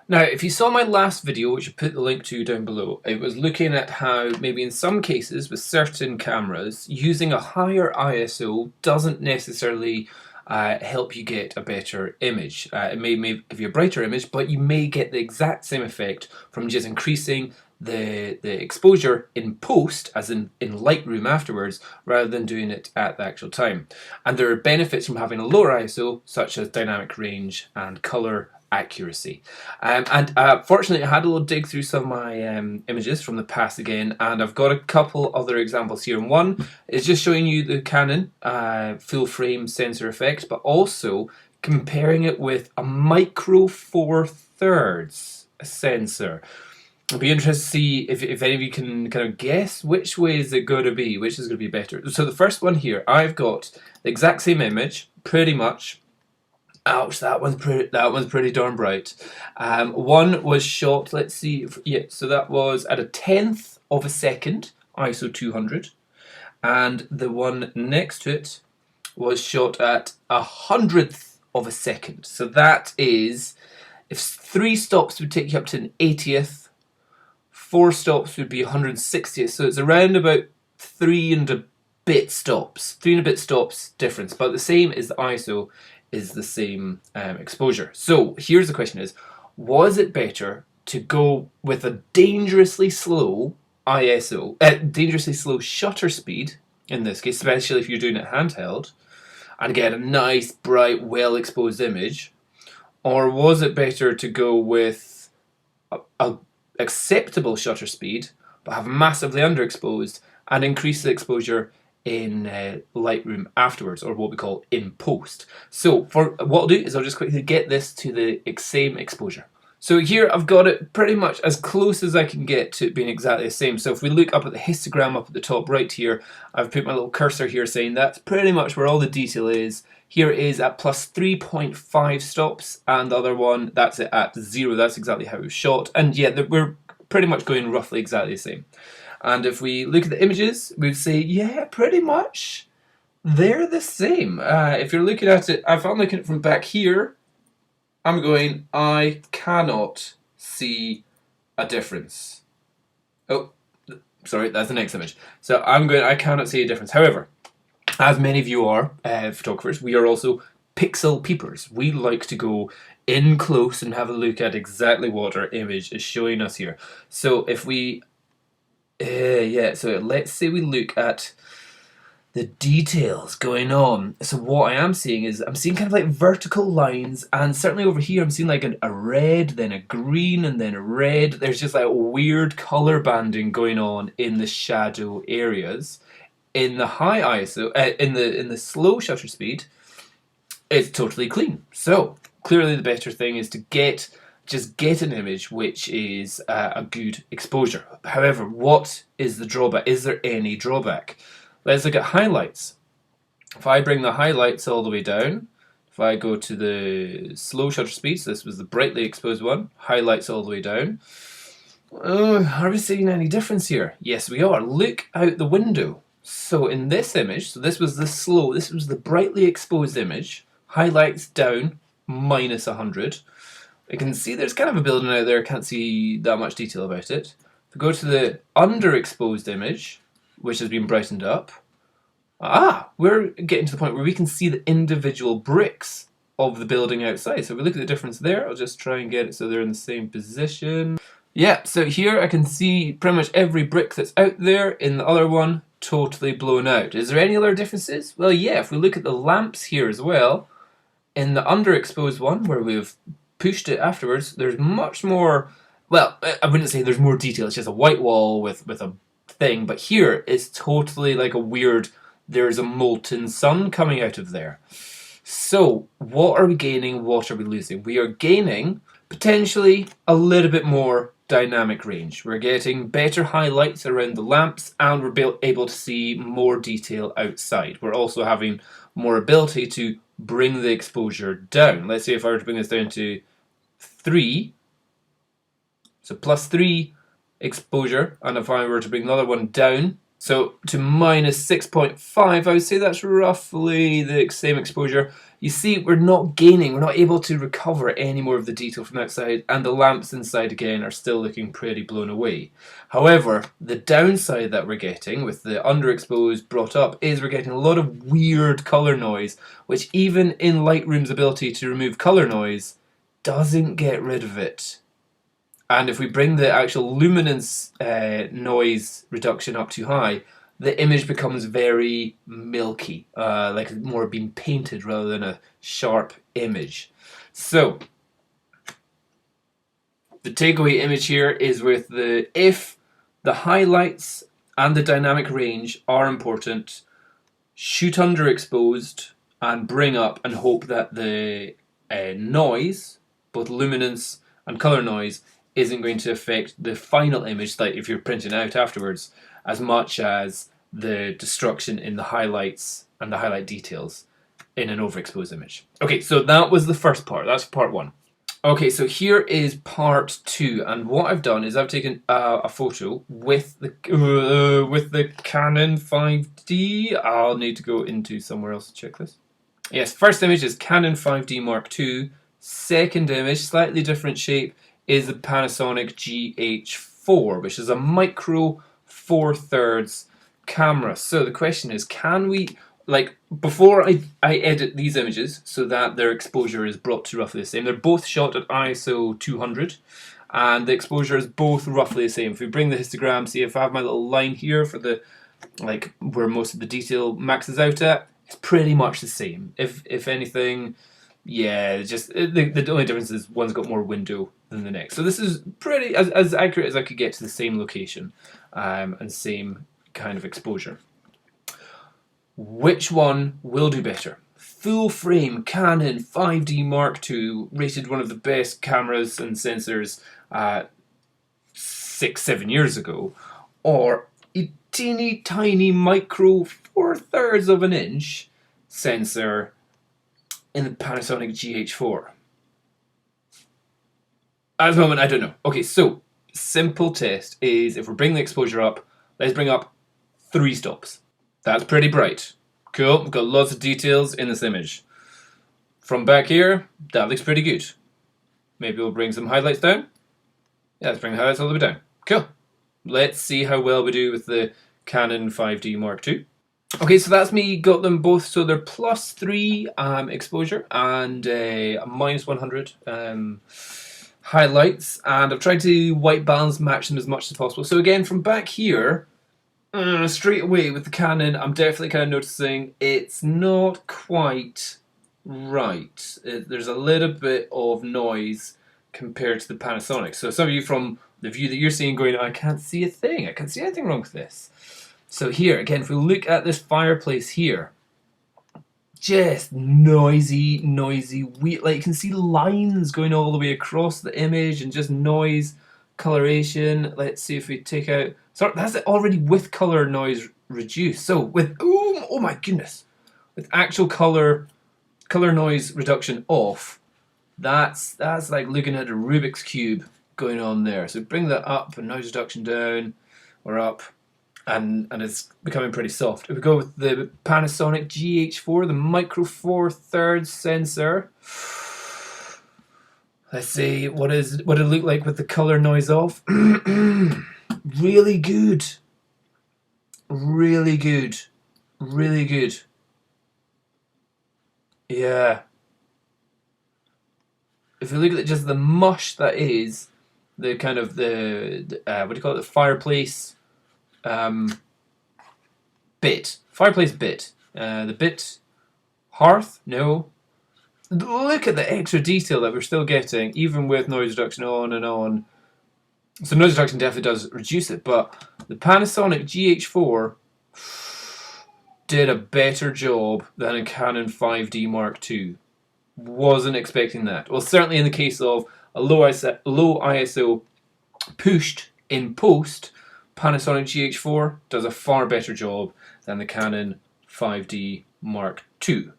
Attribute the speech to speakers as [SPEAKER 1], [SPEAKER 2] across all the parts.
[SPEAKER 1] Now, if you saw my last video, which I put the link to down below, it was looking at how maybe in some cases with certain cameras, using a higher ISO doesn't necessarily help you get a better image. It may give you a brighter image, but you may get the exact same effect from just increasing the exposure in post, as in Lightroom afterwards, rather than doing it at the actual time. And there are benefits from having a lower ISO, such as dynamic range and color accuracy. Fortunately, I had a little dig through some of my images from the past again, and I've got a couple other examples here. And one is just showing you the Canon full frame sensor effect, but also comparing it with a Micro Four Thirds sensor. I'd be interested to see if any of you can kind of guess which way is it going to be, which is going to be better. So the first one here, I've got the exact same image, pretty much. Ouch, that one's pretty darn bright. One was shot, let's see, so that was at a 1/10 of a second, ISO 200, and the one next to it was shot at 100th of a second. So that is, if 3 stops would take you up to an 80th, 4 stops would be 160th, so it's around about 3 and a bit stops difference, but the same as the ISO is the same exposure. So here's the question is, was it better to go with a dangerously slow ISO, dangerously slow shutter speed, in this case, especially if you're doing it handheld, and get a nice, bright, well-exposed image, or was it better to go with a acceptable shutter speed, but have massively underexposed and increase the exposure in Lightroom afterwards, or what we call in post? So for what I'll do is I'll just quickly get this to the same exposure. So here I've got it pretty much as close as I can get to it being exactly the same. So if we look up at the histogram up at the top right here, I've put my little cursor here saying that's pretty much where all the detail is. Here it is at plus 3.5 stops, and the other one, that's it at 0. That's exactly how it was shot. And yeah, we're pretty much going roughly exactly the same. And if we look at the images, we'd say, yeah, pretty much they're the same. If you're looking at it, if I'm looking at it from back here, I'm going, I cannot see a difference. Oh, sorry, that's the next image. So I'm going, I cannot see a difference. However, as many of you are photographers, we are also pixel peepers. We like to go in close and have a look at exactly what our image is showing us here. So if we, so let's say we look at the details going on. So what I am seeing is, I'm seeing kind of like vertical lines, and certainly over here I'm seeing like a red, then a green, and then a red. There's just like weird color banding going on in the shadow areas. In the high ISO, in the slow shutter speed, it's totally clean. So clearly the better thing is to just get an image which is a good exposure. However, what is the drawback? Is there any drawback? Let's look at highlights. If I bring the highlights all the way down, if I go to the slow shutter speed, so this was the brightly exposed one, highlights all the way down, are we seeing any difference here? Yes, we are. Look out the window. So in this image, so this was the brightly exposed image, highlights down, minus 100. I can see there's kind of a building out there, can't see that much detail about it. If we go to the underexposed image, which has been brightened up, we're getting to the point where we can see the individual bricks of the building outside. So if we look at the difference there, I'll just try and get it so they're in the same position. Yeah, so here I can see pretty much every brick that's out there. In the other one, totally blown out. Is there any other differences? Well, yeah, if we look at the lamps here as well, in the underexposed one, where we've pushed it afterwards, there's much more, well, I wouldn't say there's more detail, it's just a white wall with a thing, but here it's totally like a weird, there's a molten sun coming out of there. So what are we gaining, what are we losing? We are gaining potentially a little bit more dynamic range. We're getting better highlights around the lamps, and we're able to see more detail outside. We're also having more ability to bring the exposure down. Let's say if I were to bring this down to 3, so plus 3 exposure, and if I were to bring another one down So to minus 6.5, I would say that's roughly the same exposure. You see, we're not gaining, we're not able to recover any more of the detail from outside, and the lamps inside again are still looking pretty blown away. However, the downside that we're getting with the underexposed brought up is we're getting a lot of weird colour noise, which even in Lightroom's ability to remove colour noise, doesn't get rid of it. And if we bring the actual luminance noise reduction up too high, the image becomes very milky, like more being painted rather than a sharp image. So the takeaway image here is with if the highlights and the dynamic range are important, shoot underexposed and bring up and hope that the noise, both luminance and color noise, isn't going to affect the final image, like if you're printing out afterwards, as much as the destruction in the highlights and the highlight details in an overexposed image. Okay, so that was the first part. That's part one. Okay, so here is part two, and what I've done is I've taken a photo with the Canon 5D. I'll need to go into somewhere else to check this. Yes, first image is Canon 5D Mark II. Second image, slightly different shape, is the Panasonic GH4, which is a micro 4/3 camera. So the question is, can we, like, before I edit these images so that their exposure is brought to roughly the same, they're both shot at ISO 200, and the exposure is both roughly the same. If we bring the histogram, see if I have my little line here for the, like, where most of the detail maxes out at, it's pretty much the same. If anything, yeah, just the only difference is one's got more window than the next. So this is pretty as accurate as I could get to the same location and same kind of exposure. Which one will do better? Full frame Canon 5D Mark II, rated one of the best cameras and sensors 6-7 years ago, or a teeny tiny micro 4/3 of an inch sensor in the Panasonic GH4? At the moment, I don't know. Okay, so simple test is if we're bringing the exposure up, let's bring up 3 stops. That's pretty bright. Cool, we've got lots of details in this image. From back here, that looks pretty good. Maybe we'll bring some highlights down. Yeah, let's bring the highlights all the way down. Cool. Let's see how well we do with the Canon 5D Mark II. Okay, so that's me, got them both, so they're +3 exposure and a -100 highlights, and I've tried to white balance match them as much as possible. So again, from back here, straight away with the Canon, I'm definitely kind of noticing it's not quite right. There's a little bit of noise compared to the Panasonic. So some of you from the view that you're seeing going, I can't see a thing, I can't see anything wrong with this. So here, again, if we look at this fireplace here, just noisy, weird, like you can see lines going all the way across the image and just noise, coloration. Let's see if we take out, sorry, that's already with color noise reduced. So with, oh my goodness, with actual color noise reduction off, that's like looking at a Rubik's Cube going on there. So bring that up and noise reduction down, or up. And it's becoming pretty soft. If we go with the Panasonic GH4, the micro 4/3 sensor, let's see what it look like with the color noise off. Really good, really good, really good. Yeah. If you look at just the mush that is the kind of the what do you call it? The fireplace. Fireplace bit. The bit hearth? No. Look at the extra detail that we're still getting, even with noise reduction on and on. So noise reduction definitely does reduce it, but the Panasonic GH4 did a better job than a Canon 5D Mark II. Wasn't expecting that. Well, certainly in the case of a low ISO pushed in post, Panasonic GH4 does a far better job than the Canon 5D Mark II.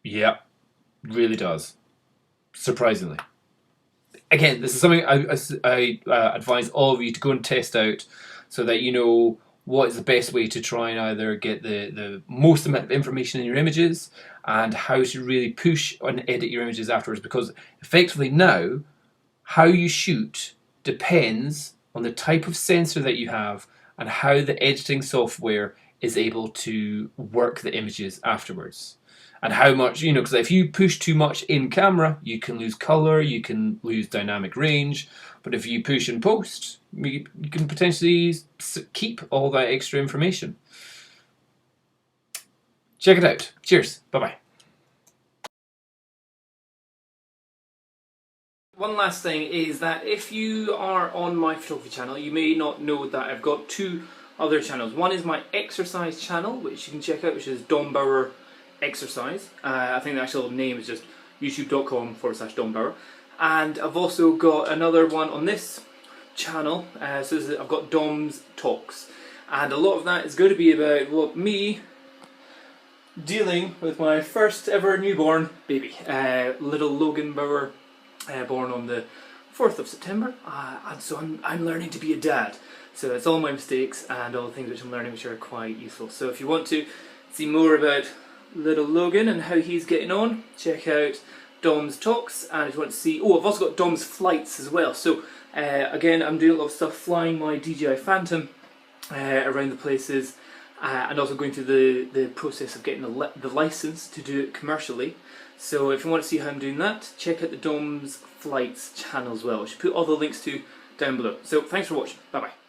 [SPEAKER 1] Yeah, really does. Surprisingly. Again, this is something I advise all of you to go and test out. so that you know what is the best way to try and either get the most amount of information in your images and how to really push and edit your images afterwards, because effectively now how you shoot depends on the type of sensor that you have and how the editing software is able to work the images afterwards. And how much, because if you push too much in camera, you can lose color, you can lose dynamic range. But if you push in post, you can potentially keep all that extra information. Check it out. Cheers. Bye-bye. One last thing is that if you are on my photography channel, you may not know that I've got two other channels. One is my exercise channel, which you can check out, which is Dom Bauer Exercise. I think the actual name is just youtube.com/Dom Bauer. And I've also got another one on this channel, so I've got Dom's Talks. And a lot of that is going to be about me dealing with my first ever newborn baby, little Logan Bauer, born on the 4th of September, and so I'm learning to be a dad. So it's all my mistakes and all the things which I'm learning which are quite useful. So if you want to see more about little Logan and how he's getting on, check out Dom's Talks. And if you want to see, I've also got Dom's Flights as well. So again, I'm doing a lot of stuff flying my DJI Phantom around the places, and also going through the process of getting the license to do it commercially. So if you want to see how I'm doing that, check out the Dom's Flights channel as well, which I put all the links to down below. So thanks for watching. Bye bye.